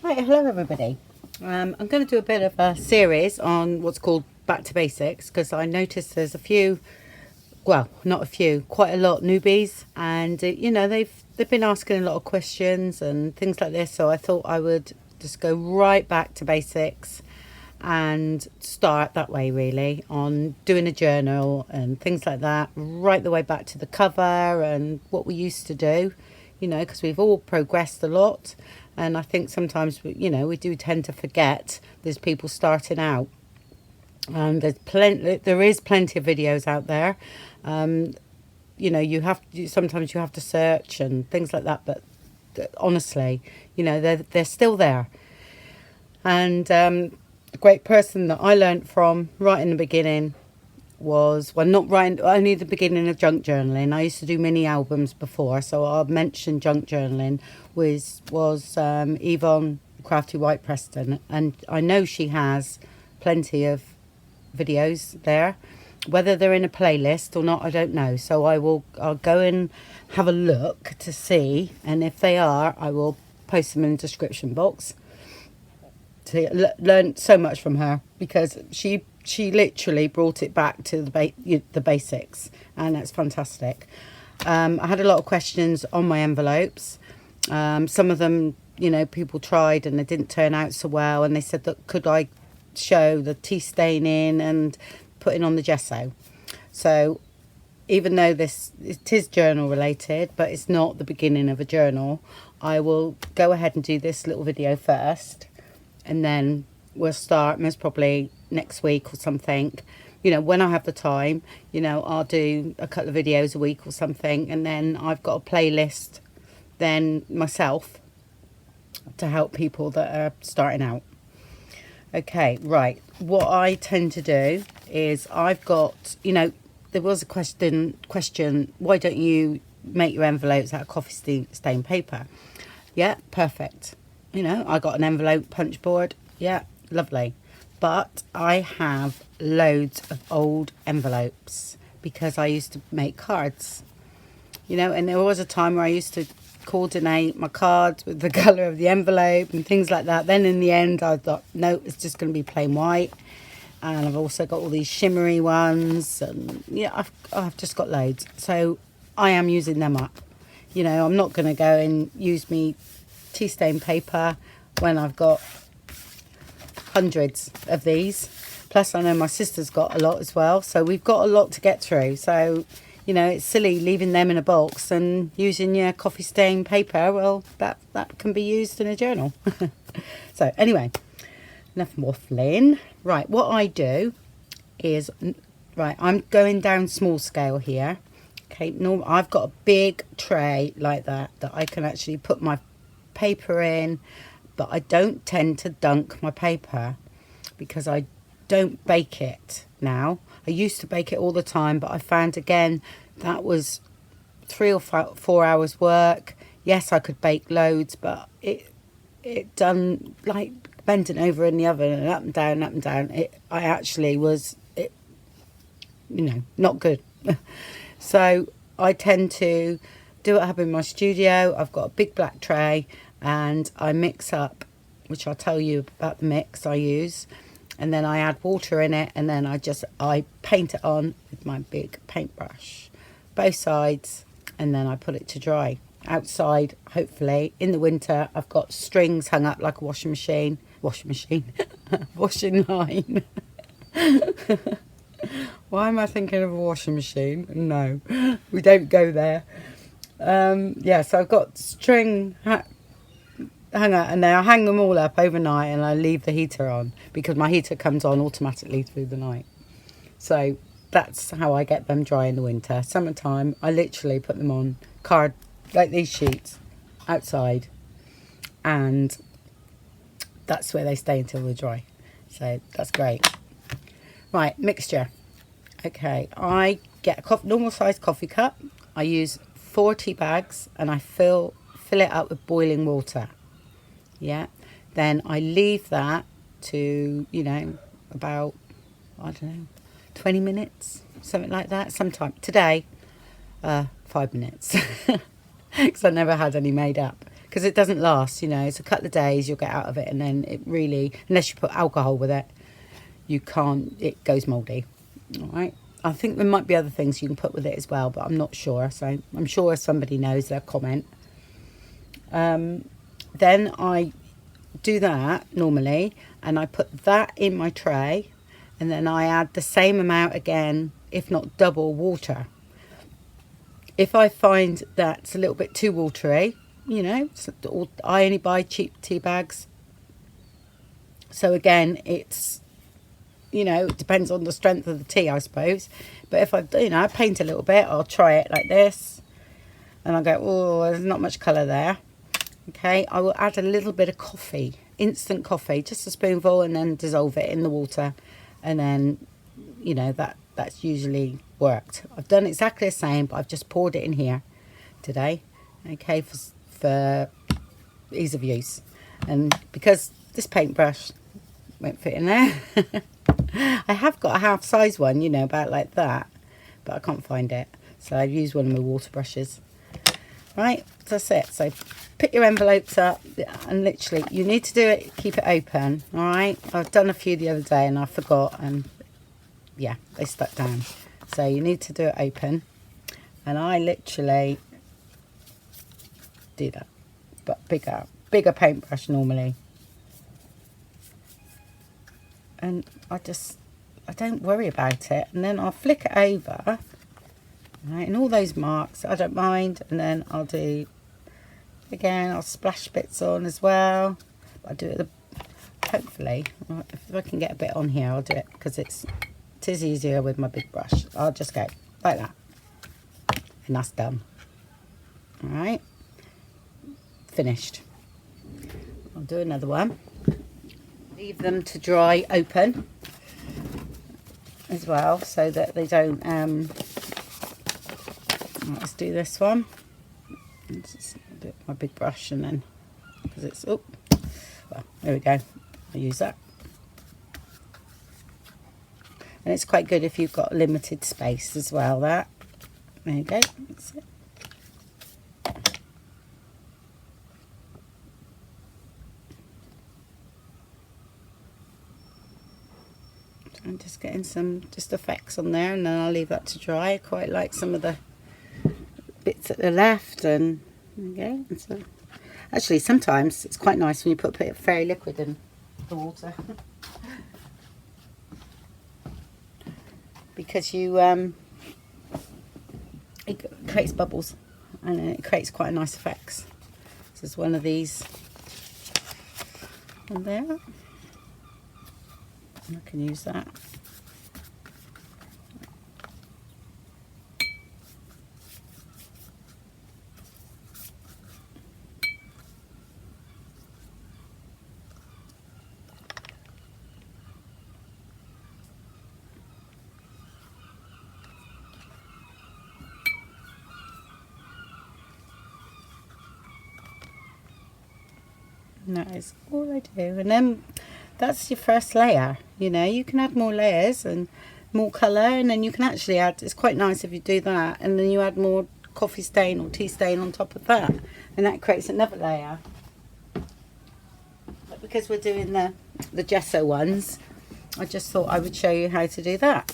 Right, hello everybody. I'm going to do a bit of a series on what's called Back to Basics, because I noticed there's a few, well, not a few, quite a lot newbies, and you know, they've been asking a lot of questions and things like this, so I thought I would just go right back to basics and start that way, really, on doing a journal and things like that, right the way back to the cover and what we used to do, you know, because we've all progressed a lot. And I think sometimes, you know, we do tend to forget there's people starting out. There is plenty of videos out there. You know, sometimes you have to search and things like that. But honestly, you know, they're still there. And a great person that I learnt from right in the beginning was, well, not right, only the beginning of junk journaling. I used to do mini albums before, so I'll mention junk journaling, was Yvonne Crafty White Preston, and I know she has plenty of videos there. Whether they're in a playlist or not, I don't know, so I'll go and have a look to see, and if they are, I will post them in the description box. Learned so much from her, because she literally brought it back to the basics, and that's fantastic. I had a lot of questions on my envelopes. Some of them, you know, people tried and they didn't turn out so well, and they said that could I show the tea staining and putting on the gesso. So even though it is journal related, but it's not the beginning of a journal, I will go ahead and do this little video first, and then we'll start most probably next week or something. You know, when I have the time, you know, I'll do a couple of videos a week or something, and then I've got a playlist then myself to help people that are starting out. Okay, right, what I tend to do is I've got, you know, there was a question, why don't you make your envelopes out of coffee stain paper? Yeah, perfect. You know, I got an envelope punch board. Yeah, lovely. But I have loads of old envelopes because I used to make cards. You know, and there was a time where I used to coordinate my cards with the colour of the envelope and things like that. Then in the end, I thought, no, it's just going to be plain white. And I've also got all these shimmery ones. And yeah, I've just got loads. So I am using them up. You know, I'm not going to go and use me tea stain paper when I've got hundreds of these. Plus I know my sister's got a lot as well, so we've got a lot to get through. So, you know, it's silly leaving them in a box and using your coffee stain paper. Well, that can be used in a journal. So anyway, enough waffling. Right, what I do is, right, I'm going down small scale here. Okay, I've got a big tray like that I can actually put my paper in, but I don't tend to dunk my paper because I don't bake it now. I used to bake it all the time, but I found again that was 3 or 4 hours work. Yes, I could bake loads, but it done like bending over in the oven and up and down. I actually was, you know, not good. So I tend to do what I have in my studio. I've got a big black tray and I mix up, which I'll tell you about the mix I use, and then I add water in it, and then I paint it on with my big paintbrush, both sides, and then I put it to dry. Outside, hopefully, in the winter, I've got strings hung up like a washing line. Why am I thinking of a washing machine? No, we don't go there. Yeah, so I've got string hung up, and then I hang them all up overnight, and I leave the heater on because my heater comes on automatically through the night. So that's how I get them dry in the winter. Summertime, I literally put them on card like these sheets outside, and that's where they stay until they're dry. So that's great. Right, mixture. Okay, I get a normal size coffee cup. I use 4 tea bags, and I fill it up with boiling water. Yeah, then I leave that to, you know, about, I don't know, 20 minutes, something like that. Sometime today, 5 minutes, because I never had any made up. because it doesn't last, you know. It's a couple of days you'll get out of it, and then it really, unless you put alcohol with it, you can't, it goes mouldy. All right, I think there might be other things you can put with it as well, but I'm not sure, so I'm sure if somebody knows, they'll comment. Then I do that normally, and I put that in my tray, and then I add the same amount again, if not double, water. If I find that's a little bit too watery, you know, I only buy cheap tea bags. So again, it's, you know, it depends on the strength of the tea, I suppose. But if I, you know, I paint a little bit, I'll try it like this. And I'll go, oh, there's not much colour there. Okay, I will add a little bit of coffee, instant coffee, just a spoonful, and then dissolve it in the water. And then, you know, that's usually worked. I've done exactly the same, but I've just poured it in here today, okay, for ease of use. And because this paintbrush won't fit in there, I have got a half size one, you know, about like that, but I can't find it. So I've used one of my water brushes. Right, that's it. So pick your envelopes up, and literally you need to do it, keep it open. All right, I've done a few the other day and I forgot, and yeah, they stuck down. So you need to do it open, and I literally do that, but bigger paintbrush normally. And I don't worry about it, and then I'll flick it over. Right, and all those marks, I don't mind. And then I'll do, again, I'll splash bits on as well. I'll do it, hopefully, if I can get a bit on here, I'll do it, because it is easier with my big brush. I'll just go like that, and that's done. All right, finished. I'll do another one. Leave them to dry open as well, so that they don't, let's do this one. Just do my big brush, and then, because it's, oh, well, there we go. I'll use that. And it's quite good if you've got limited space as well, that. There you go. That's it. I'm just getting some effects on there, and then I'll leave that to dry. I quite like some of the bits at the left, and there you go. And so, actually, sometimes it's quite nice when you put a bit of fairy liquid in the water, because it creates bubbles, and it creates quite nice effects. This is one of these on there. I can use that. And that is all I do, and then that's your first layer. You know, you can add more layers and more colour, and then you can actually add, it's quite nice if you do that, and then you add more coffee stain or tea stain on top of that, and that creates another layer. But because we're doing the gesso ones, I just thought I would show you how to do that.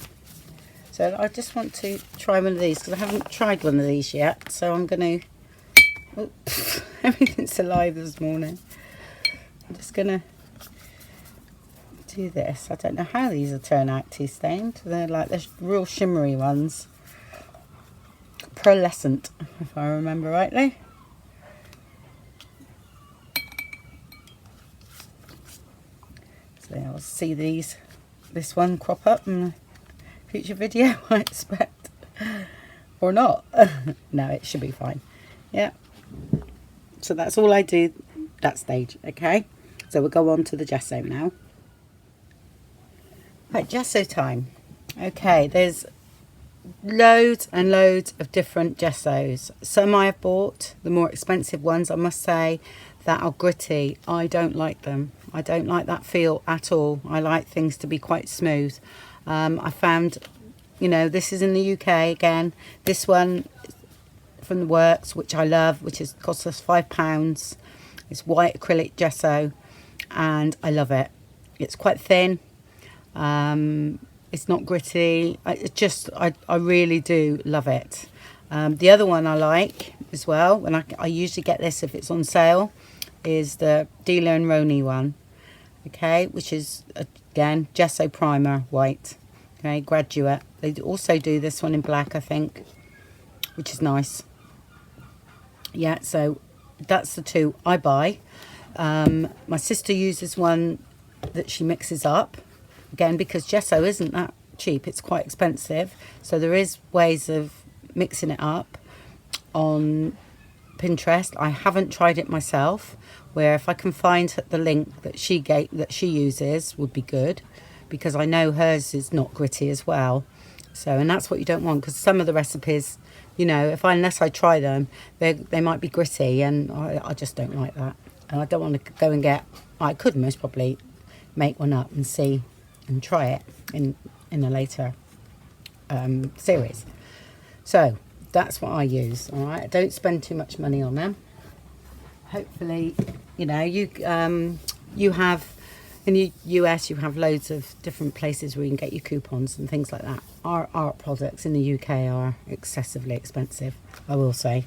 So I just want to try one of these, because I haven't tried one of these yet, so I'm going to, oh, everything's alive this morning. I'm just going to do this. I don't know how these will turn out tea stained. They're like the real shimmery ones. Pearlescent, if I remember rightly. So I'll see this one crop up in a future video, I expect. Or not. No, it should be fine. Yeah. So that's all I do that stage, okay? So we'll go on to the gesso now. Right, gesso time. Okay, there's loads and loads of different gessos. Some I have bought, the more expensive ones, I must say, that are gritty. I don't like them. I don't like that feel at all. I like things to be quite smooth. I found, you know, this is in the UK again. This one from the works, which I love, which is cost us £5. It's white acrylic gesso, and I love it. It's quite thin. It's not gritty. I really do love it. The other one I like as well, when I usually get this if it's on sale, is the dylusions one. Okay, which is again gesso primer white. Okay, graduate. They also do this one in black, I think, which is nice. Yeah, so that's the two I buy. My sister uses one that she mixes up, again because gesso isn't that cheap, it's quite expensive, so there is ways of mixing it up on Pinterest. I haven't tried it myself, where if I can find the link that she uses would be good, because I know hers is not gritty as well. So, and that's what you don't want, because some of the recipes, you know, unless I try them, they might be gritty, and I just don't like that. And I don't want to go and get, I could most probably make one up and see and try it in a later series. So that's what I use. All right, I don't spend too much money on them. Hopefully, you know, you have in the US, you have loads of different places where you can get your coupons and things like that. Our art products in the UK are excessively expensive, I will say.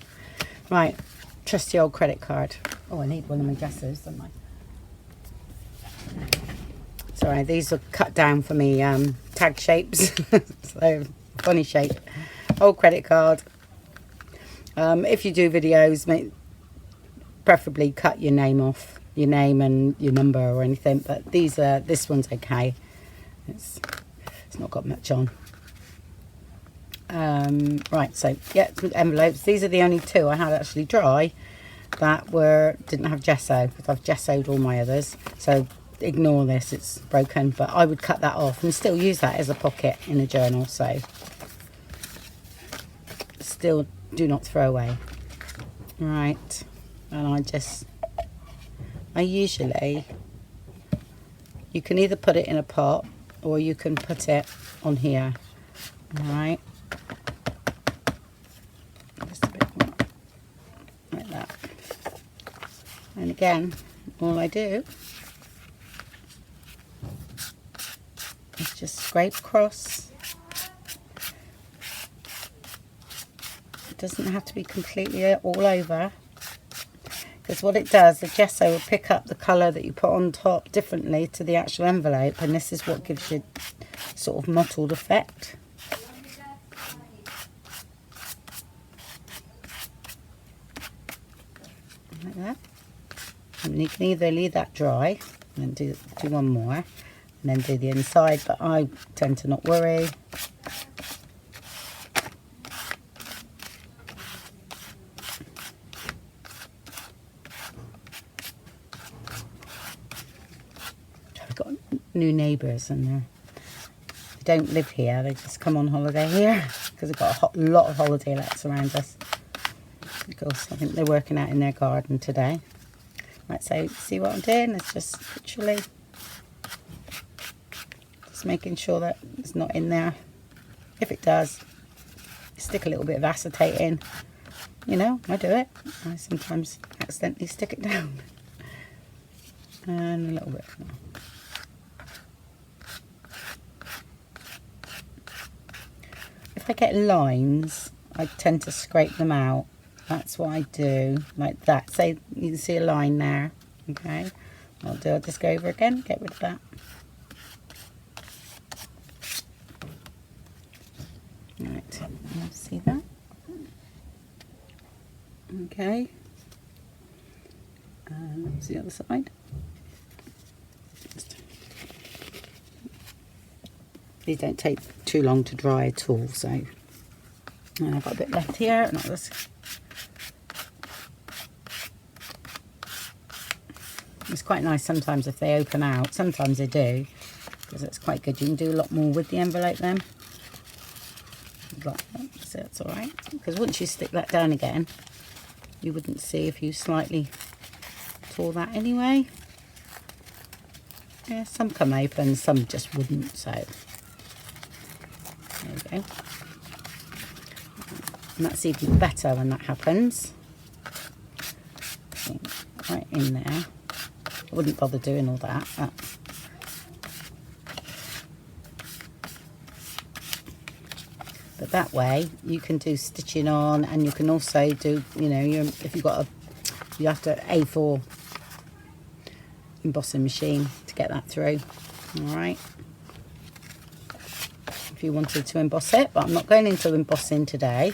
Right, trusty old credit card. Oh, I need one of my gessos, don't I? Sorry, these are cut down for me tag shapes. So funny shape. Old credit card. If you do videos, preferably cut your name off, your name and your number or anything. But this one's okay. It's not got much on. Right, so yeah, envelopes. These are the only two I had actually dry that didn't have gesso, because I've gessoed all my others. So ignore this, it's broken, but I would cut that off and still use that as a pocket in a journal. So still do not throw away. Right, and I usually, you can either put it in a pot or you can put it on here. All right, just a bit more like that. And again, all I do is just scrape across. It doesn't have to be completely all over, because what it does, the gesso will pick up the colour that you put on top differently to the actual envelope, and this is what gives you sort of mottled effect. Like that. And you can either leave that dry and then do one more and then do the inside, but I tend to not worry. I've got new neighbours, and they don't live here, they just come on holiday here because we've got a lot of holiday lets around us. Of course, I think they're working out in their garden today. Right, so see what I'm doing? It's just literally just making sure that it's not in there. If it does, stick a little bit of acetate in. You know, I do it. I sometimes accidentally stick it down. And a little bit more. If I get lines, I tend to scrape them out. That's what I do, like that. Say you can see a line there, okay? I'll just go over again, get rid of that. Right, see that? Okay. That's the other side. These don't take too long to dry at all, so. And I've got a bit left here, and I'll just. It's quite nice sometimes if they open out. Sometimes they do, because it's quite good. You can do a lot more with the envelope then. Like that, so that's all right. Because once you stick that down again, you wouldn't see if you slightly tore that anyway. Yeah, some come open, some just wouldn't. So there we go. And that's even better when that happens. Right in there. I wouldn't bother doing all that. But that way you can do stitching on, and you can also do, you know, if you've got you have to A4 embossing machine to get that through. All right. If you wanted to emboss it, but I'm not going into embossing today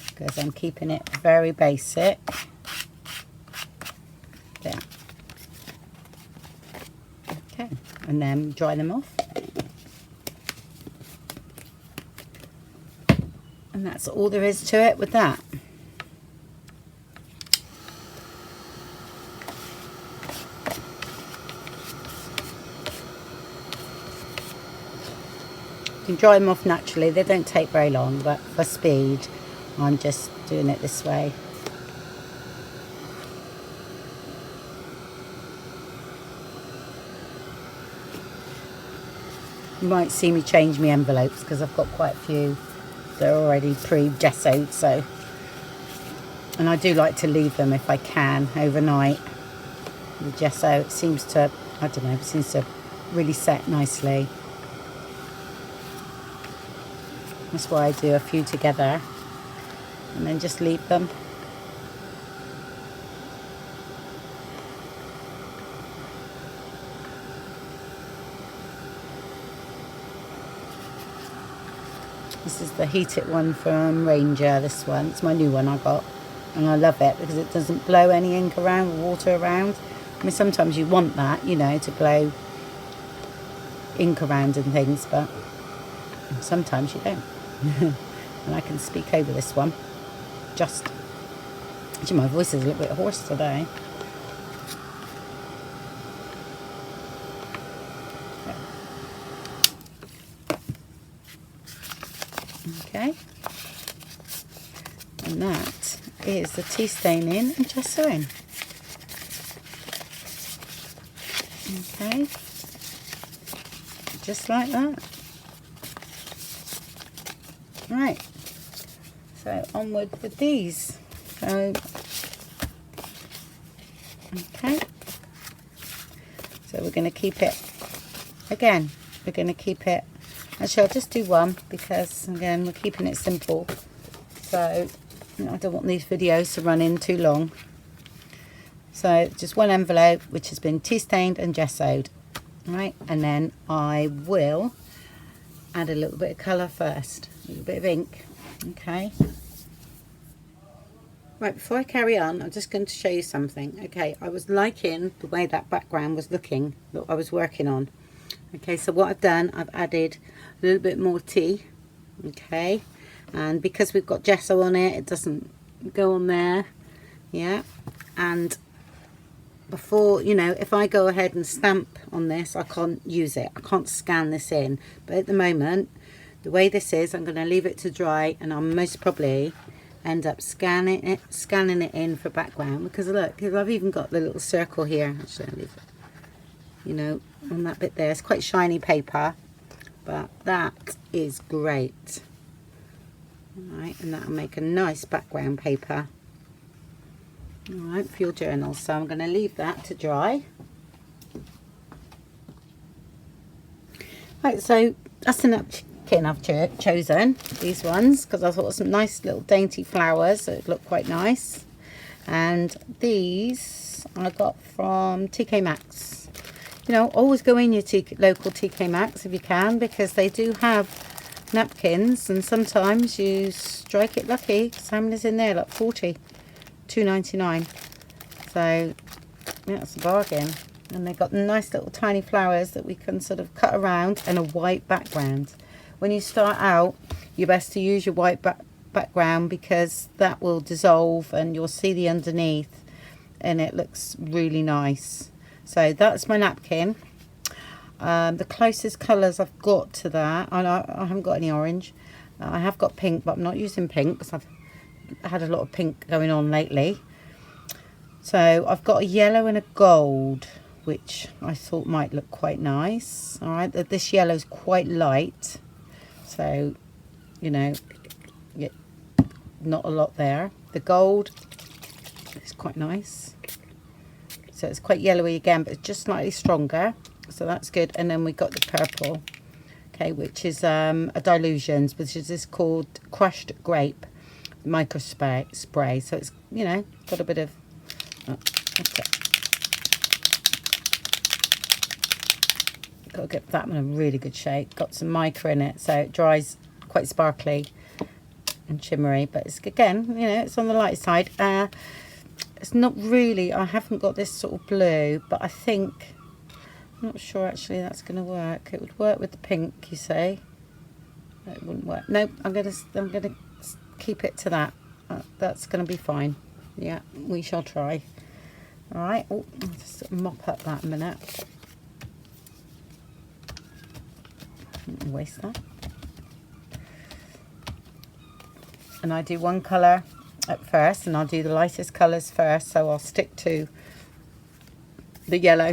because I'm keeping it very basic. There. Okay, and then dry them off. And that's all there is to it with that. You can dry them off naturally, they don't take very long, but for speed I'm just doing it this way. You might see me change my envelopes because I've got quite a few that are already pre-gessoed, so, and I do like to leave them if I can overnight. The gesso, it seems to, I don't know, it seems to really set nicely. That's why I do a few together and then just leave them. This is the heated one from Ranger, this one. It's my new one I got. And I love it because it doesn't blow any ink around or water around. I mean, sometimes you want that, you know, to blow ink around and things, but sometimes you don't. And I can speak over this one. Actually, my voice is a little bit hoarse today. Okay. And that is the tea staining and gessoing. Okay. Just like that. Right, so onward with these. So, okay, so we're going to keep it, again, we're going to keep it, actually I'll just do one because again we're keeping it simple, so you know, I don't want these videos to run in too long. So just one envelope which has been tea stained and gessoed, right, and then I will add a little bit of colour first. A little bit of ink. Okay. Right, before I carry on, I'm just going to show you something. Okay, I was liking the way that background was looking that I was working on. Okay, so what I've done, I've added a little bit more tea. Okay, and because we've got gesso on it, it doesn't go on there. Yeah, and before, you know, if I go ahead and stamp on this, I can't use it. I can't scan this in. But at the moment, the way this is, I'm going to leave it to dry, and I'll most probably end up scanning it in for background, because look, because I've even got the little circle here. Actually, I'll leave it, you know, on that bit there. It's quite shiny paper, but that is great. All right, and that'll make a nice background paper. All right, for your journal. So I'm going to leave that to dry. Right, so that's enough. I've chosen these ones because I thought some nice little dainty flowers that look quite nice, and these I got from TK Maxx. You know, always go in your local TK Maxx if you can, because they do have napkins, and sometimes you strike it lucky. Salmon's in there like 40, $2.99. So yeah, it's a bargain. And they've got nice little tiny flowers that we can sort of cut around, and a white background. When you start out, you're best to use your white background because that will dissolve and you'll see the underneath, and it looks really nice. So that's my napkin. The closest colours I've got to that, I haven't got any orange. I have got pink, but I'm not using pink because I've had a lot of pink going on lately. So I've got a yellow and a gold, which I thought might look quite nice. All right, this yellow is quite light. So, you know, not a lot there. The gold is quite nice. So it's quite yellowy again, but it's just slightly stronger. So that's good. And then we got the purple, okay, which is a dylusions, which is this called crushed grape Microspace. So it's, you know, got a bit of, got to get that one in a really good shape. Got some mica in it, so it dries quite sparkly and shimmery, but it's, again, you know, it's on the light side. It's not really, I haven't got this sort of blue, but I think, I'm not sure actually that's going to work. It would work with the pink, you say. No, it wouldn't work. No, I'm gonna keep it to that. That's going to be fine. Yeah, we shall try. All right. Oh, I'll just mop up that a minute. Waste that. And I do one colour at first, and I'll do the lightest colours first. So I'll stick to the yellow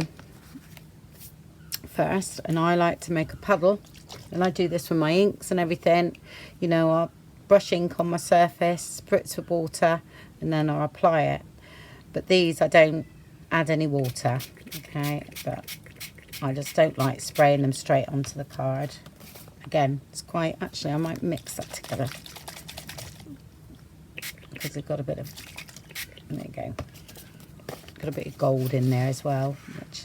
first, and I like to make a puddle, and I do this with my inks and everything. You know, I'll brush ink on my surface, spritz with water, and then I'll apply it. But these I don't add any water, okay, but I just don't like spraying them straight onto the card. Again, it's quite, actually I might mix that together because they've got a bit of, there you go, got a bit of gold in there as well, which,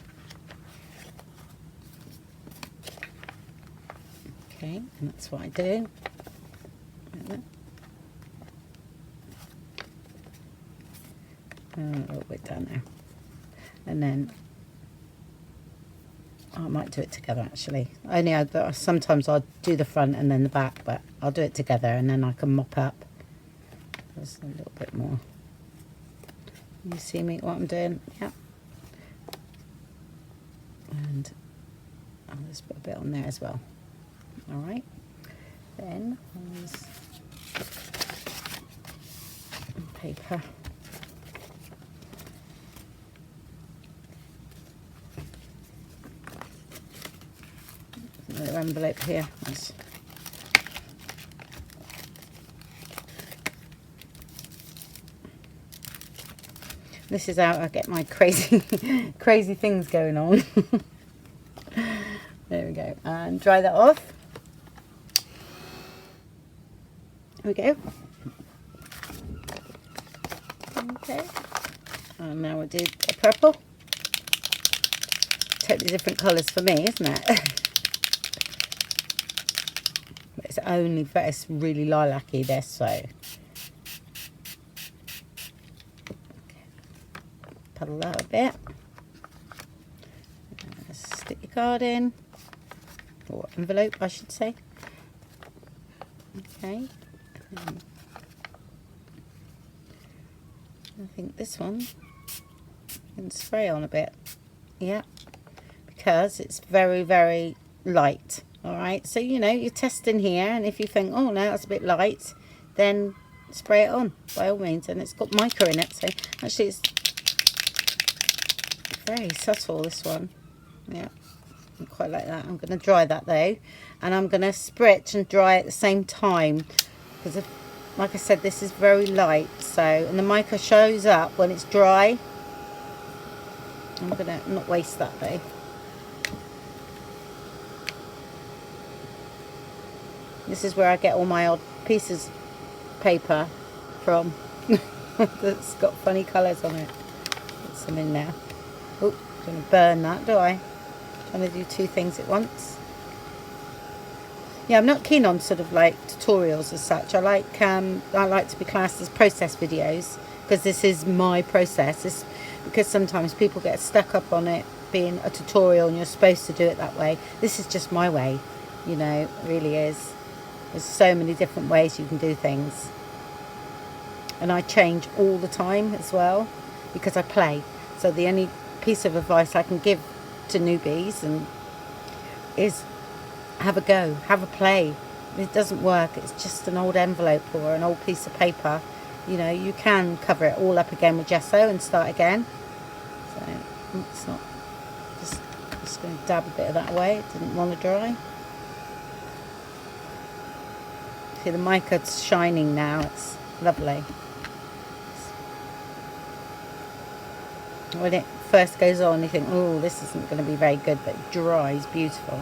okay, and that's what I do. A little bit down there, and then I might do it together actually. Only sometimes I'll do the front and then the back, but I'll do it together, and then I can mop up just a little bit more. You see me what I'm doing? Yeah. And I'll just put a bit on there as well. All right. Then paper. Another envelope here. This is how I get my crazy crazy things going on. There we go. And dry that off. There we go. Okay. And now we'll do a purple. Totally different colours for me, isn't it? It's only, it's really lilac-y, this, so. Okay. Puddle that a bit. Stick your card in. Or envelope, I should say. Okay. I think this one you can spray on a bit. Yeah. Because it's very, very light. Alright, so you know, you're testing here, and if you think, oh no, that's a bit light, then spray it on, by all means. And it's got mica in it, so actually it's very subtle, this one. Yeah, I quite like that. I'm going to dry that though, and I'm going to spritz and dry at the same time, because like I said, this is very light, so, and the mica shows up when it's dry. I'm going to not waste that though. This is where I get all my odd pieces of paper from. That's got funny colours on it. Put some in there. Oh, I'm going to burn that, do I? Trying to do two things at once. Yeah, I'm not keen on sort of like tutorials as such. I like to be classed as process videos, because this is my process. It's because sometimes people get stuck up on it being a tutorial and you're supposed to do it that way. This is just my way, you know, it really is. There's so many different ways you can do things. And I change all the time as well, because I play. So the only piece of advice I can give to newbies is have a go, have a play. If it doesn't work, it's just an old envelope or an old piece of paper. You know, you can cover it all up again with gesso and start again. So it's not, just going to dab a bit of that away. It didn't want to dry. See, the mica's shining now. It's Lovely. When it first goes on, you think, oh, this isn't going to be very good, but it dries beautiful.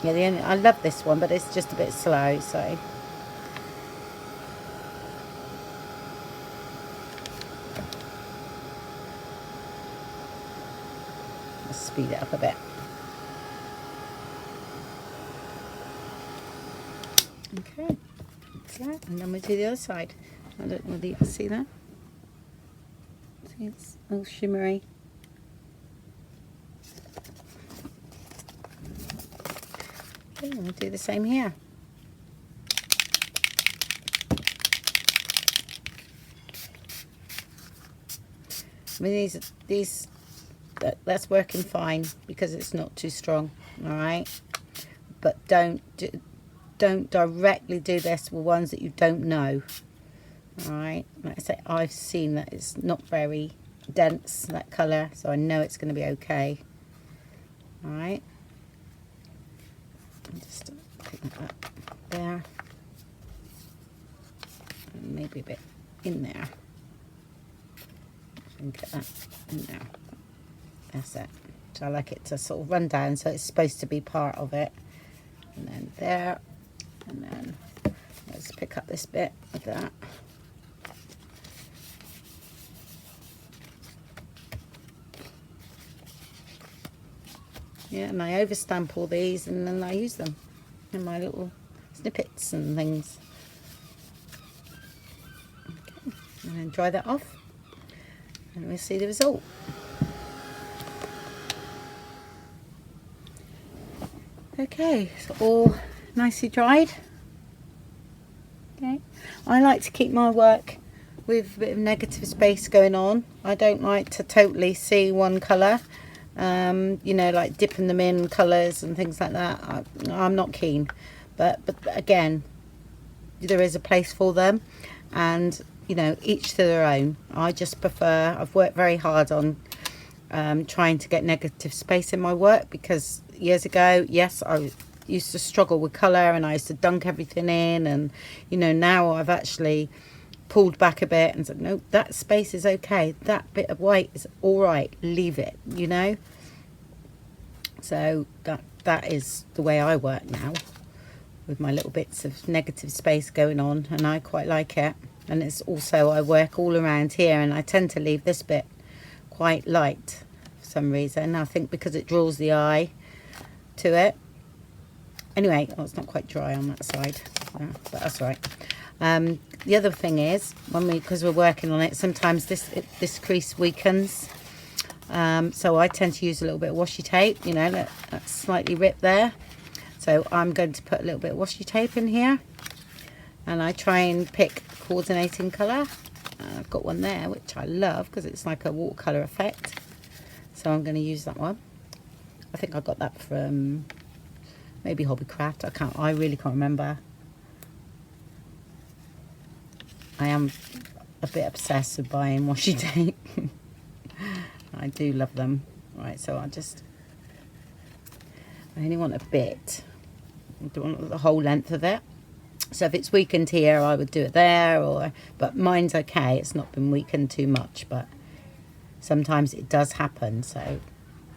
Yeah, I love this one, but it's just a bit slow, so. Let's speed it up a bit. Okay, that's that, and then we do the other side. I don't know whether you can see that. See, it's all shimmery. Okay, and we'll do the same here. I mean, that's working fine because it's not too strong. All right, but don't directly do this with ones that you don't know. All right, like I say, I've seen that it's not very dense, that colour, so I know it's going to be okay. All right, just pick that up there, and maybe a bit in there, and get that in there. That's it. So I like it to sort of run down, so it's supposed to be part of it, and then there, and then let's pick up this bit of that. Yeah, and I overstamp all these, and then I use them in my little snippets and things. Okay, and then dry that off, and we'll see the result. Okay, it's all nicely dried. Okay, I like to keep my work with a bit of negative space going on. I don't like to totally see one colour, you know, like dipping them in colours and things like that. I'm not keen, but again, there is a place for them, and you know, each to their own. I just prefer, I've worked very hard on trying to get negative space in my work, because years ago, yes, I used to struggle with colour and I used to dunk everything in, and you know, now I've actually pulled back a bit and said, no, that space is okay, that bit of white is all right, leave it, you know. So that is the way I work now, with my little bits of negative space going on, and I quite like it. And it's also, I work all around here, and I tend to leave this bit quite light for some reason. I think because it draws the eye to it. Anyway, oh, it's not quite dry on that side, but that's right. The other thing is, because we're working on it, sometimes this crease weakens. So I tend to use a little bit of washi tape, you know, that's slightly ripped there. So I'm going to put a little bit of washi tape in here, and I try and pick coordinating colour. I've got one there which I love because it's like a watercolour effect, so I'm going to use that one. I think I got that from maybe Hobbycraft. I really can't remember. I am a bit obsessed with buying washi tape. I do love them. Right, so I only want a bit. I don't want the whole length of it. So if it's weakened here, I would do it there, but mine's okay. It's not been weakened too much, but sometimes it does happen. So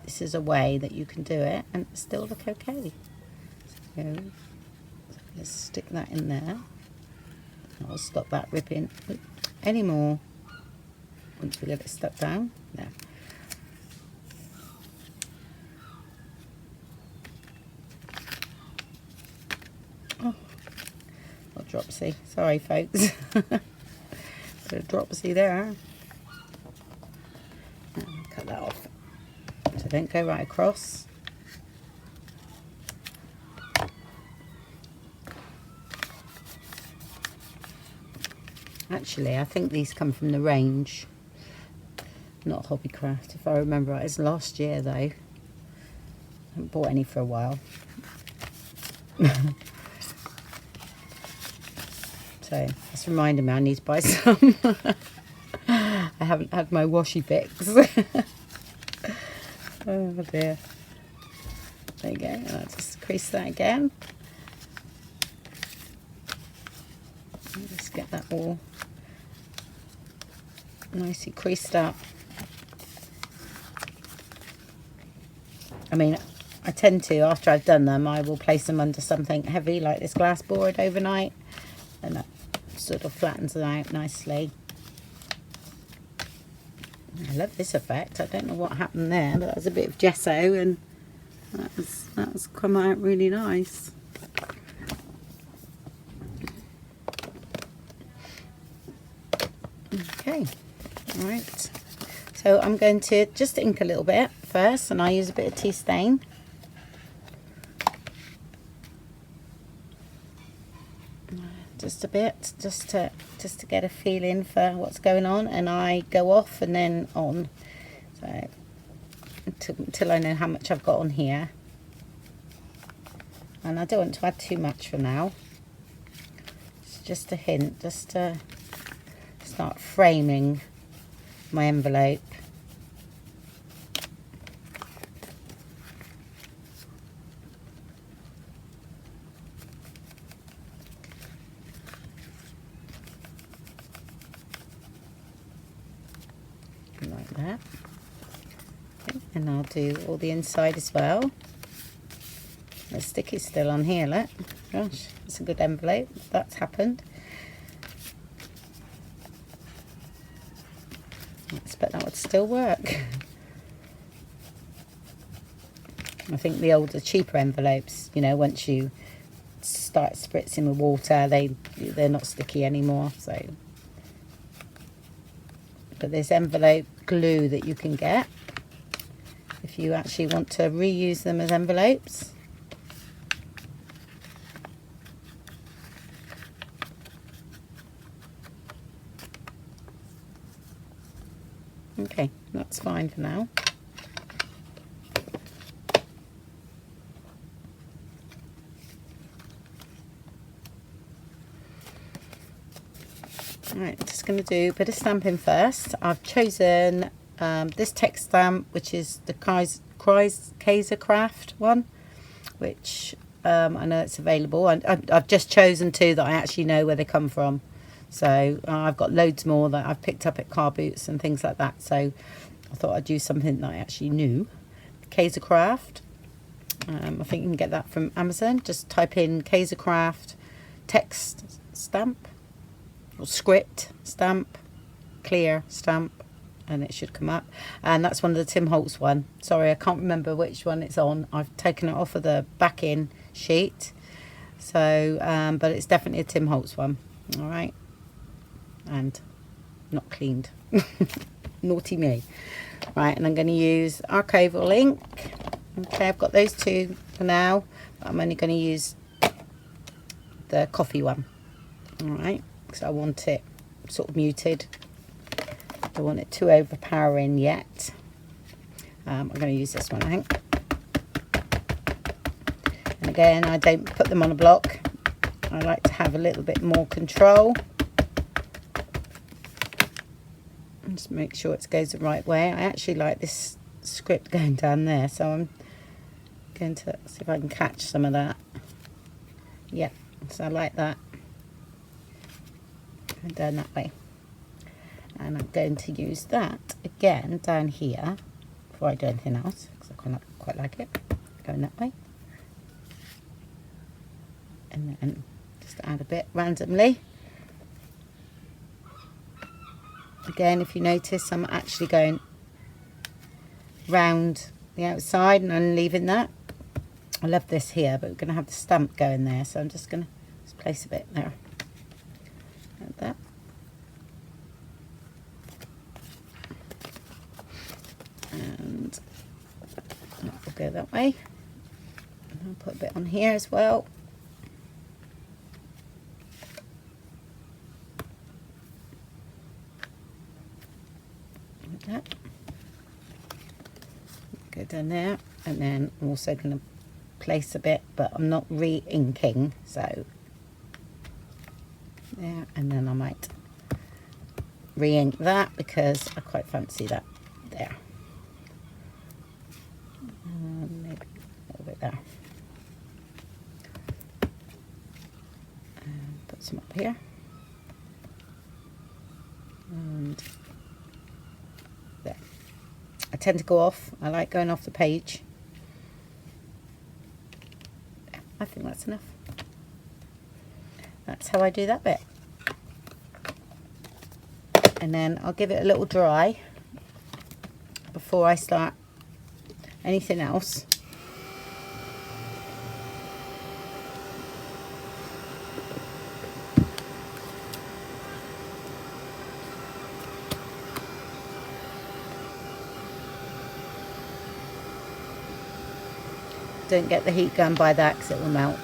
this is a way that you can do it and still look okay. So let's stick that in there. I'll stop that ripping anymore once we let it stuck down. There. Oh, a dropsy. Sorry, folks. Bit of dropsy there. Cut that off so don't go right across. Actually, I think these come from the range, not Hobbycraft, if I remember right. It's last year though. I haven't bought any for a while. So that's reminding me I need to buy some. I haven't had my washi fix. Oh dear. There you go, and I'll just crease that again. Just get that all nicely creased up. I mean, I tend to, after I've done them, I will place them under something heavy like this glass board overnight, and that sort of flattens them out nicely. I love this effect. I don't know what happened there, but there's a bit of gesso, and that's come out really nice. Okay, all right. So I'm going to just ink a little bit first, and I use a bit of tea stain. Just a bit, just to get a feeling for what's going on, and I go off and then on, so until I know how much I've got on here. And I don't want to add too much for now. It's just a hint, just to start framing my envelope. Like that. Okay, and I'll do all the inside as well. The sticky's still on here, look. Gosh, it's a good envelope. That's happened. I expect that would still work. I think the older, cheaper envelopes, you know, once you start spritzing with water, they're not sticky anymore. So, but there's envelope glue that you can get if you actually want to reuse them as envelopes. Okay, that's fine for now. Right, just going to do a bit of stamping first. I've chosen this text stamp, which is the Kaisercraft one, which I know it's available. I've just chosen two that I actually know where they come from. So I've got loads more that I've picked up at car boots and things like that. So I thought I'd use something that I actually knew. Kaisercraft. I think you can get that from Amazon. Just type in Kaisercraft text stamp or script stamp, clear stamp, and it should come up. And that's one of the Tim Holtz one. Sorry, I can't remember which one it's on. I've taken it off of the backing sheet. So, but it's definitely a Tim Holtz one. All right. And not cleaned. Naughty me. Right, and I'm going to use archival ink. Okay, I've got those two for now, but I'm only going to use the coffee one. All right, because I want it sort of muted. I don't want it too overpowering yet. I'm going to use this one, I think. And again, I don't put them on a block. I like to have a little bit more control. Just make sure it goes the right way. I actually like this script going down there, so I'm going to see if I can catch some of that. Yeah, so I like that. Going down that way. And I'm going to use that again down here before I do anything else, because I quite like it. Going that way. And then just add a bit randomly. Again, if you notice, I'm actually going round the outside and I'm leaving that. I love this here, but we're going to have the stamp going there, so I'm just going to place a bit there. Like that. And we'll go that way. And I'll put a bit on here as well. That. Go down there, and then I'm also going to place a bit, but I'm not re-inking, so there, and then I might re-ink that because I quite fancy that there. maybe a little bit there. And put some up here. And there. I tend to go off. I like going off the page. Yeah, I think that's enough. That's how I do that bit. And then I'll give it a little dry before I start anything else. Don't get the heat gun by that because it will melt.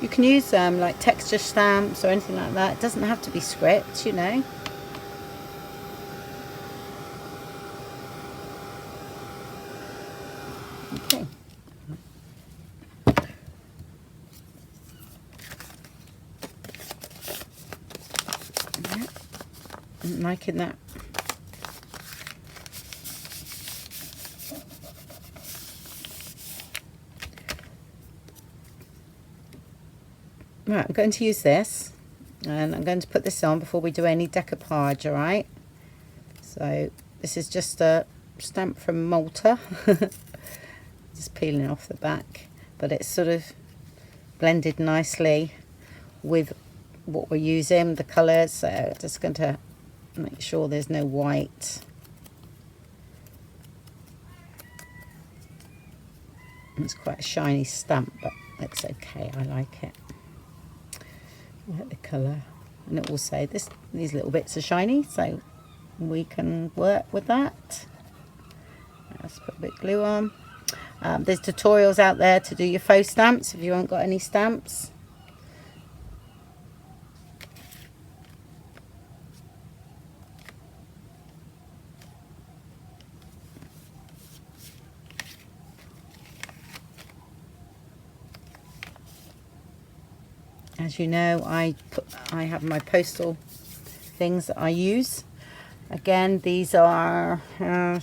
You can use like texture stamps or anything like that. It doesn't have to be script, you know. Okay. Yeah. I'm liking that. Right, I'm going to use this, and I'm going to put this on before we do any decoupage, alright? So, this is just a stamp from Malta, just peeling off the back, but it's sort of blended nicely with what we're using, the colours, so just going to make sure there's no white. It's quite a shiny stamp, but it's okay, I like it. I like the colour, and it will say these little bits are shiny, so we can work with that. Let's put a bit of glue on. There's tutorials out there to do your faux stamps if you haven't got any stamps. As you know, I have my postal things that I use. Again, these are,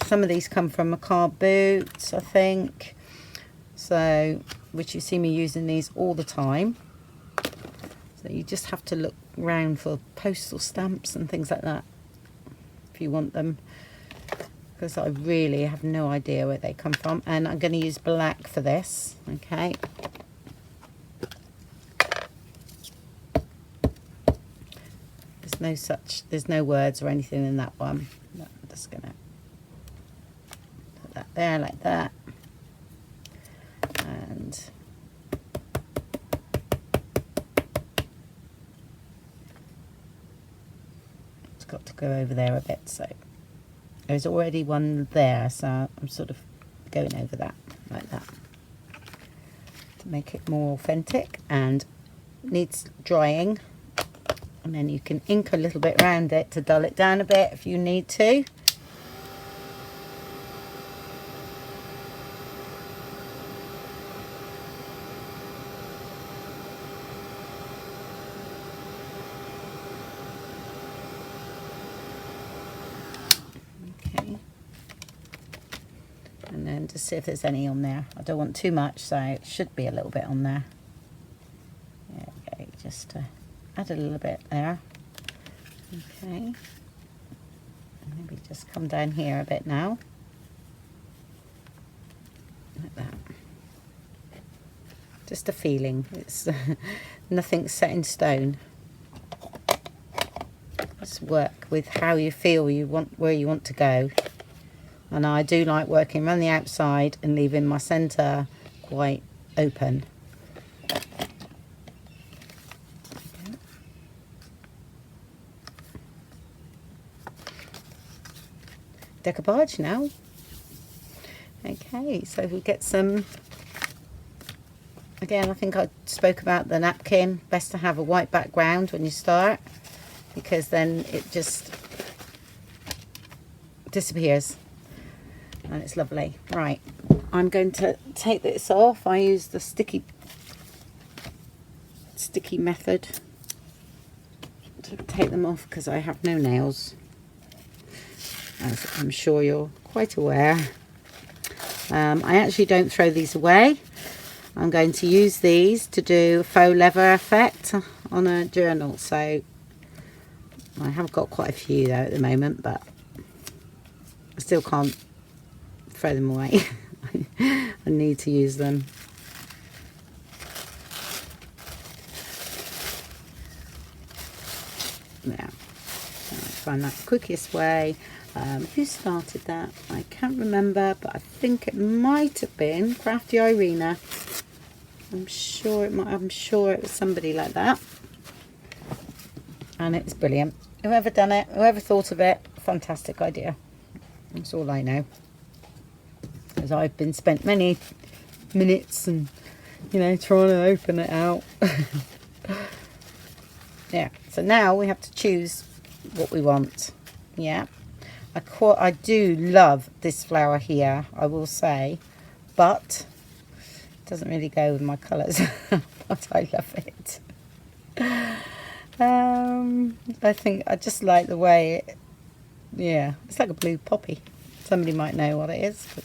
some of these come from Macabre Boots, I think. So, which you see me using these all the time. So you just have to look around for postal stamps and things like that if you want them. Because I really have no idea where they come from. And I'm going to use black for this, okay. There's no words or anything in that one. I'm just gonna put that there like that, and it's got to go over there a bit, so there's already one there, so I'm sort of going over that like that to make it more authentic, and needs drying. And then you can ink a little bit around it to dull it down a bit if you need to. Okay. And then just see if there's any on there. I don't want too much, so it should be a little bit on there. Okay, just to add a little bit there. Okay. Maybe just come down here a bit now. Like that. Just a feeling. It's nothing set in stone. Just work with how you feel you want, where you want to go. And I do like working around the outside and leaving my centre quite open. Decoupage now. Okay, so we get some, again, I think I spoke about the napkin. Best to have a white background when you start, because then it just disappears and it's lovely. Right, I'm going to take this off. I use the sticky method. to take them off because I have no nails, as I'm sure you're quite aware. I actually don't throw these away. I'm going to use these to do a faux leather effect on a journal. So I have got quite a few though at the moment, but I still can't throw them away. I need to use them. Yeah, so I find that the quickest way. Who started that? I can't remember, but I think it might have been Crafty Irina. I'm sure it was somebody like that. And it's brilliant. Whoever done it, whoever thought of it, fantastic idea. That's all I know. Because I've been spent many minutes and, you know, trying to open it out. Yeah, so now we have to choose what we want. Yeah, I do love this flower here, I will say, but it doesn't really go with my colours. But I love it. I think I just like the way it, yeah, it's like a blue poppy. Somebody might know what it is, but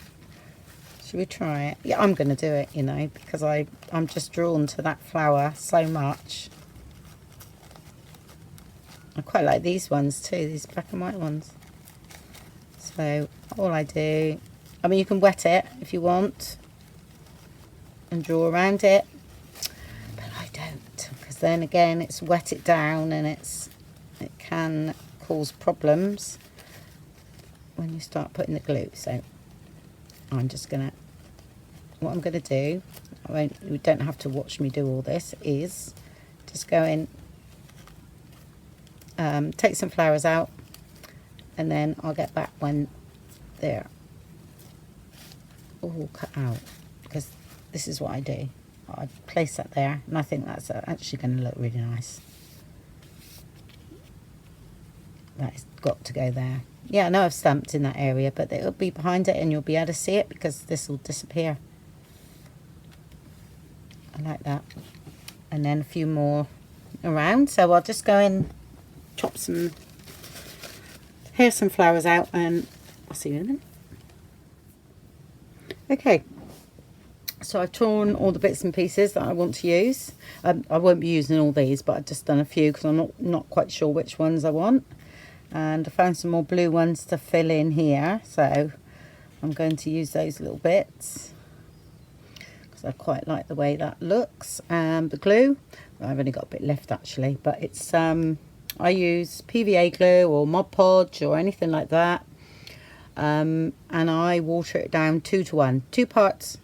should we try it? Yeah, I'm going to do it, you know, because I'm just drawn to that flower so much. I quite like these ones too, these black and white ones. So all I do, I mean, you can wet it if you want and draw around it, but I don't, because then again it's wet it down and it can cause problems when you start putting the glue. So I'm just gonna, what I'm gonna do, you don't have to watch me do all this, is just go in, take some flowers out, and then I'll get back when they're all cut out, because this is what I do. I place that there, and I think that's actually going to look really nice. That's got to go there. Yeah, I know I've stamped in that area, but it'll be behind it and you'll be able to see it because this will disappear. I like that. And then a few more around, so I'll just go in, chop some, here's some flowers out, and I'll see you in a minute. Okay, so I've torn all the bits and pieces that I want to use. I won't be using all these, but I've just done a few because I'm not quite sure which ones I want. And I found some more blue ones to fill in here, so I'm going to use those little bits because I quite like the way that looks. The glue, I've only got a bit left actually, but it's I use PVA glue or Mod Podge or anything like that, and I water it down 2 to 1, 2 parts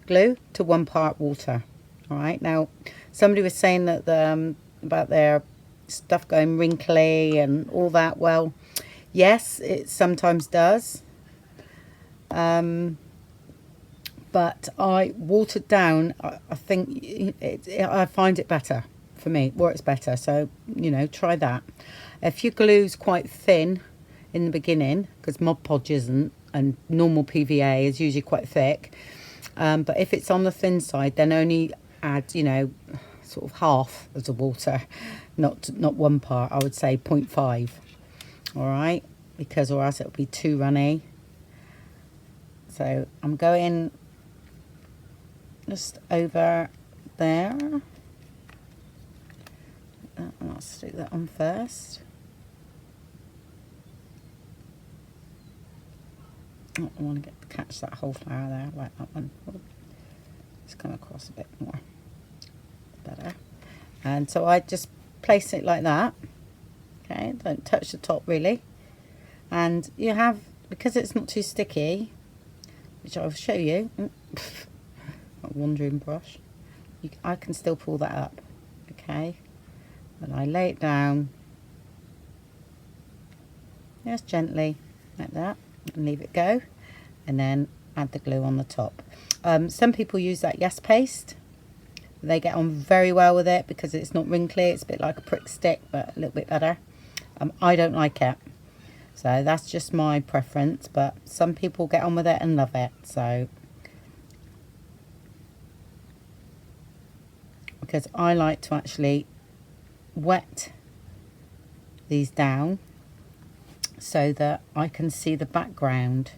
glue to 1 part water. All right, now somebody was saying that about their stuff going wrinkly and all that. Well, yes, it sometimes does, but I watered down. I think I find it better. For me, it works better, so you know, try that. If your glue's quite thin in the beginning, because Mod Podge isn't, and normal PVA is usually quite thick, but if it's on the thin side, then only add, you know, sort of half of the water, not 1 part. I would say 0.5. All right, because or else it'll be too runny. So I'm going just over there. I'll stick that on first. Oh, I want to catch that whole flower there, like that one. Let's come across a bit more. Better. And so I just place it like that. Okay, don't touch the top really. And you have, because it's not too sticky, which I'll show you. A wandering brush. I can still pull that up. Okay. And I lay it down just gently like that and leave it go, and then add the glue on the top. Some people use that Yes paste. They get on very well with it because it's not wrinkly. It's a bit like a prick stick, but a little bit better. I don't like it, so that's just my preference, but some people get on with it and love it. So because I like to actually wet these down so that I can see the background.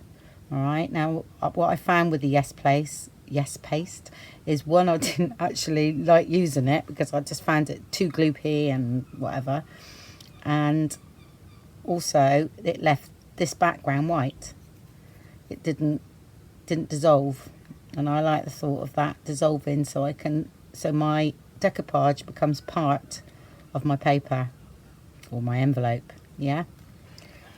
All right, now what I found with the Yes Paste is, one, I didn't actually like using it because I just found it too gloopy and whatever, and also it left this background white. It didn't dissolve, and I like the thought of that dissolving, so my decoupage becomes part of my paper or my envelope. Yeah,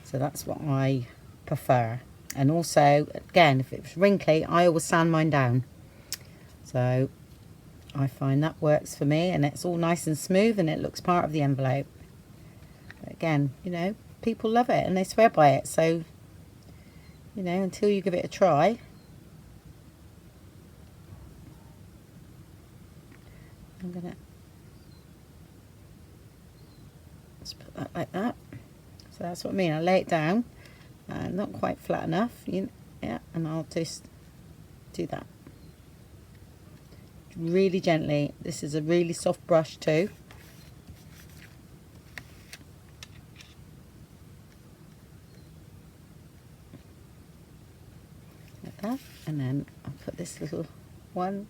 so that's what I prefer. And also, again, if it was wrinkly, I always sand mine down. So I find that works for me, and it's all nice and smooth, and it looks part of the envelope. But again, you know, people love it and they swear by it. So, you know, until you give it a try. I'm going to just put that like that. So that's what I mean. I lay it down. Not quite flat enough, yeah, and I'll just do that really gently. This is a really soft brush too. Like that, and then I'll put this little one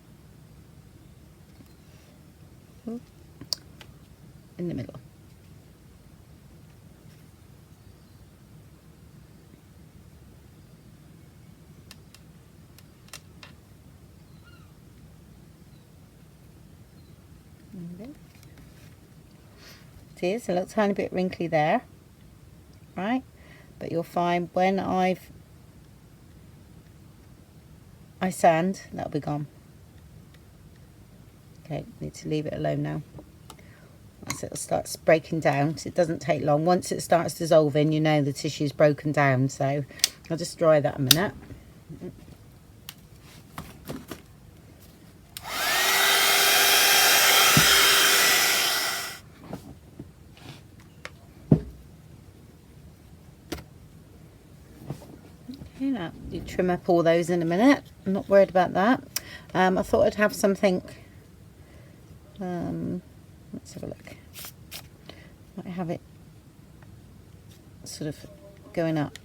in the middle. See, it's a little tiny bit wrinkly there, right? But you'll find when I sand, that'll be gone. Okay, need to leave it alone now. As it starts breaking down, so it doesn't take long. Once it starts dissolving, you know the tissue's broken down. So I'll just dry that a minute. Okay, now you trim up all those in a minute. I'm not worried about that. I thought I'd have something. Let's have a look. Might have it sort of going up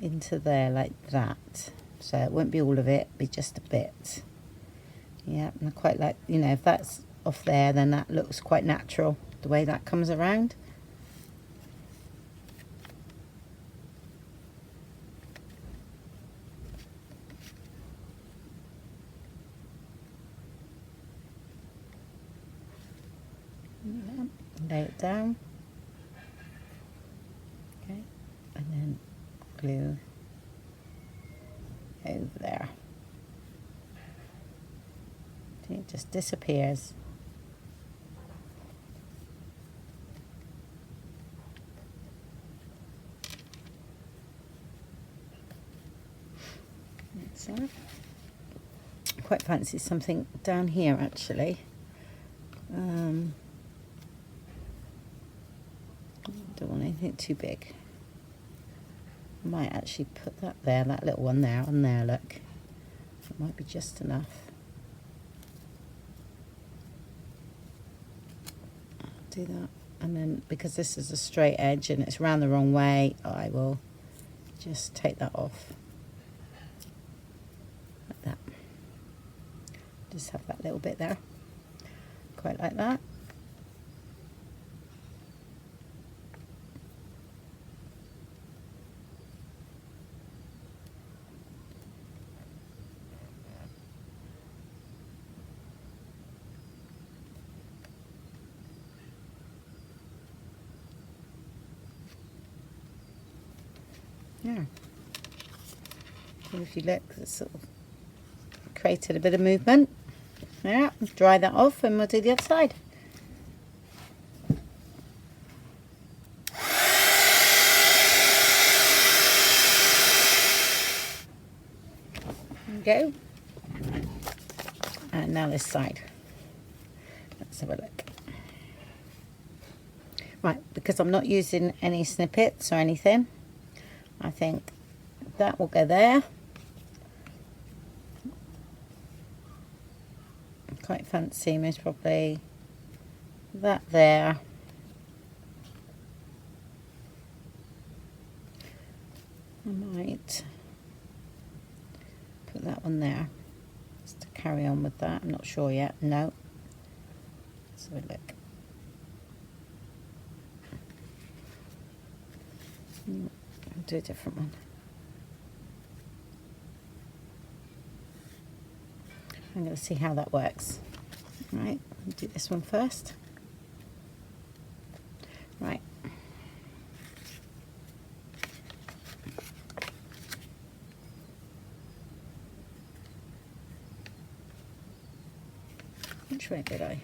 into there like that, so it won't be all of it, be just a bit. Yeah, and I quite like, you know, if that's off there, then that looks quite natural the way that comes around. Lay it down, okay, and then glue over there. See, it just disappears. So, quite fancy something down here actually. Don't want anything too big. I might actually put that there, that little one there, on there, look. It might be just enough. I'll do that. And then, because this is a straight edge and it's round the wrong way, I will just take that off. Like that. Just have that little bit there. Quite like that. Yeah. And if you look, it's sort of created a bit of movement. Yeah, dry that off and we'll do the other side. There we go. And now this side. Let's have a look. Right, because I'm not using any snippets or anything, I think that will go there. Quite fancy, most probably that there. I might put that one there just to carry on with that. I'm not sure yet. No. So look. I'll do a different one. I'm going to see how that works. Right, I'll do this one first. Right. Which way did I?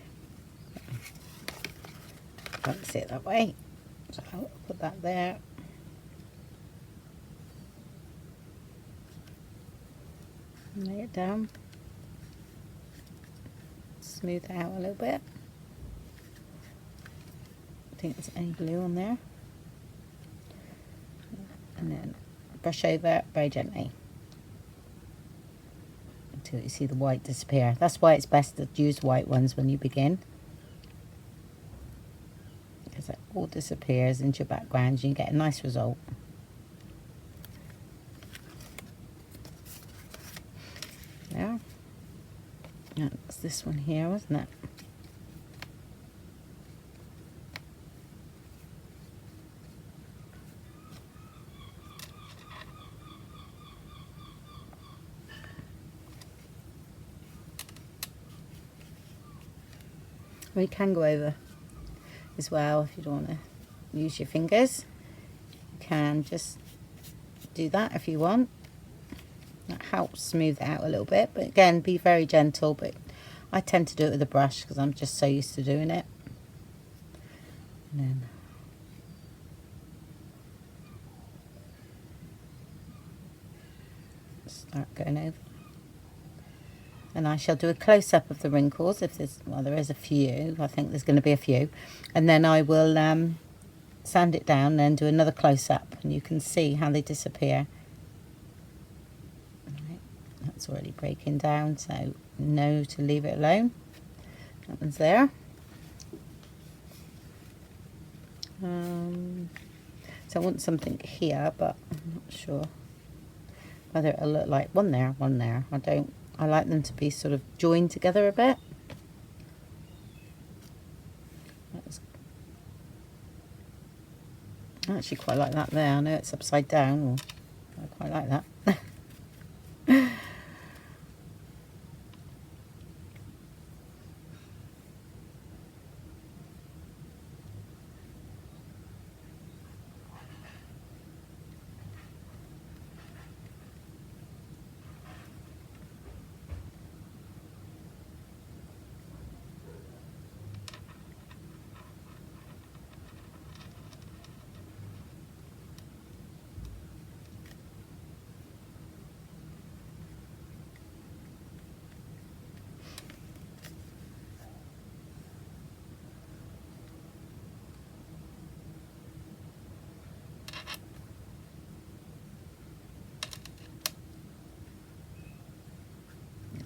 Can't see it that way. So I'll put that there. Lay it down. Smooth it out a little bit. I think there's any glue on there. And then brush over very gently until you see the white disappear. That's why it's best to use white ones when you begin, because it all disappears into your background and you get a nice result. There. That's this one here, wasn't it? Or you can go over as well if you don't want to use your fingers. You can just do that if you want. That helps smooth it out a little bit, but again, be very gentle. But I tend to do it with a brush because I'm just so used to doing it. And then start going over. And I shall do a close-up of the wrinkles if there's, well, there is a few. I think there's going to be a few. And then I will sand it down and then do another close-up, and you can see how they disappear. Right. That's already breaking down, so no to leave it alone. That one's there. So I want something here, but I'm not sure whether it'll look like one there, one there. I like them to be sort of joined together a bit. I actually quite like that there. I know it's upside down, or I quite like that.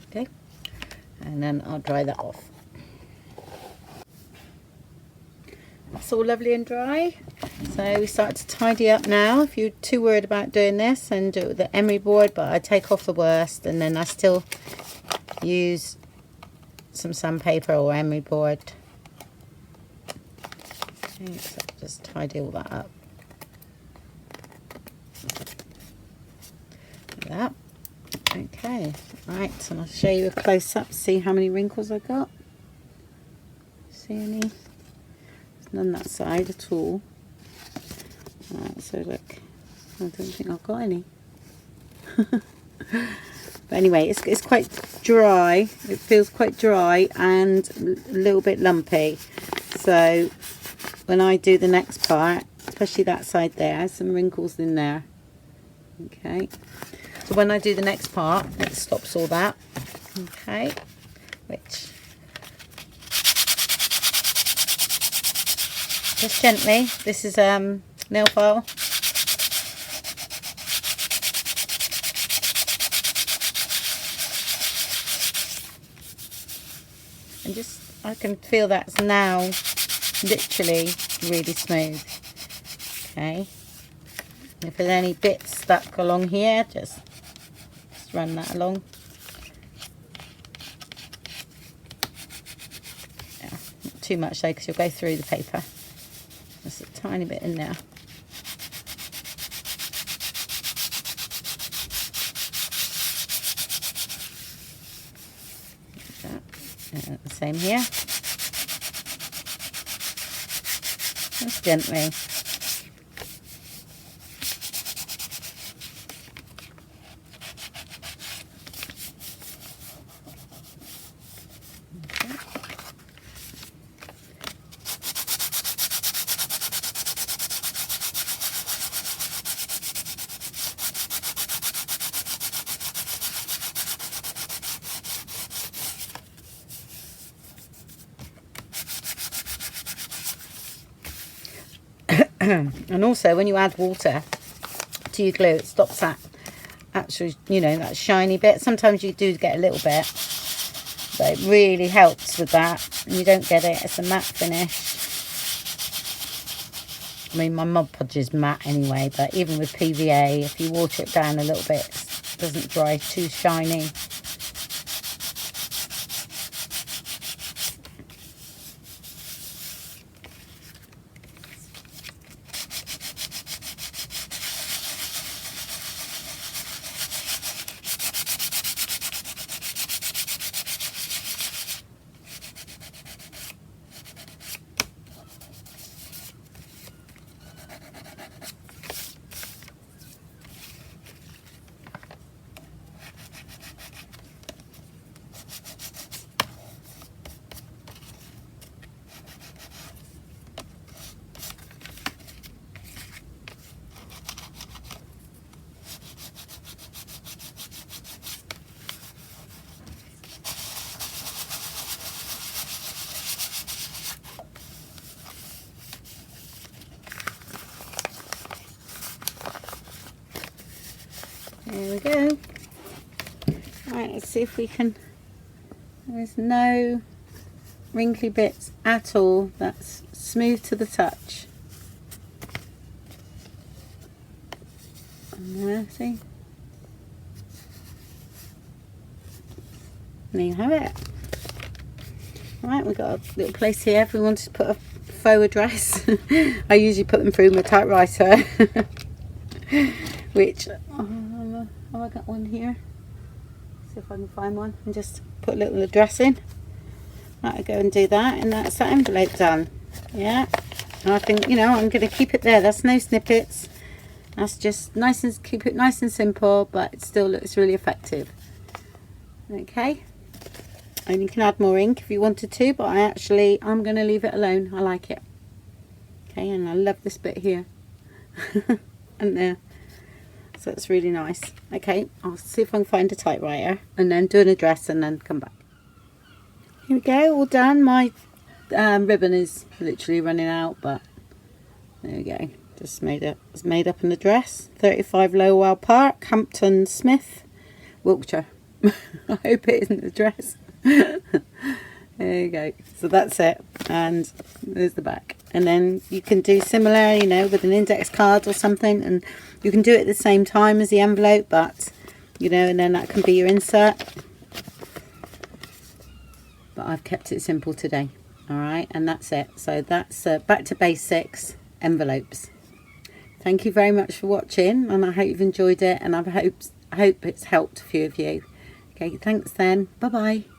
Okay, and then I'll dry that off. That's all lovely and dry. So we start to tidy up now. If you're too worried about doing this, then do it with the emery board, but I take off the worst, and then I still use some sandpaper or emery board. Okay, so just tidy all that up. Like that. Okay, right, and I'll show you a close-up, see how many wrinkles I got. See any? There's none that side at all. Right, so look, I don't think I've got any. But anyway, it's quite dry. It feels quite dry and a little bit lumpy. So when I do the next part, especially that side there, some wrinkles in there. Okay. So when I do the next part, it stops all that, okay, which, just gently, this is nail file, and just, I can feel that's now literally really smooth, okay, If there's any bits stuck along here, just run that along. Yeah, not too much though, because you'll go through the paper. There's a tiny bit in there. The same here. Just gently. And also when you add water to your glue, it stops that actual, you know, that shiny bit. Sometimes you do get a little bit, but it really helps with that, and you don't get it. It's a matte finish. I mean, my Mod Podge is matte anyway, but even with PVA, if you water it down a little bit, it doesn't dry too shiny. There we go. Right, let's see if we can. There's no wrinkly bits at all. That's smooth to the touch. And there, see? There you have it. Right, we've got a little place here if we wanted to put a faux address. I usually put them through my typewriter. Which, have I got one here? See if I can find one and just put a little address in. Right, I'll go and do that, and that's that envelope done. Yeah, and I think, you know, I'm going to keep it there. That's no snippets. That's just nice and keep it nice and simple, but it still looks really effective. Okay, and you can add more ink if you wanted to, but I'm going to leave it alone. I like it. Okay, and I love this bit here and there. So it's really nice. Okay, I'll see if I can find a typewriter and then do an address and then come back. Here we go, all done. My ribbon is literally running out, but there we go. Just made up an address. 35 Lowell Park, Hampton Smith, Wiltshire. I hope it isn't the address. There you go. So that's it, and there's the back. And then you can do similar, you know, with an index card or something, and you can do it at the same time as the envelope, but, you know, and then that can be your insert. But I've kept it simple today. All right, and that's it. So that's back to basics envelopes. Thank you very much for watching, and I hope you've enjoyed it, and I hope it's helped a few of you. Okay, thanks then. Bye bye.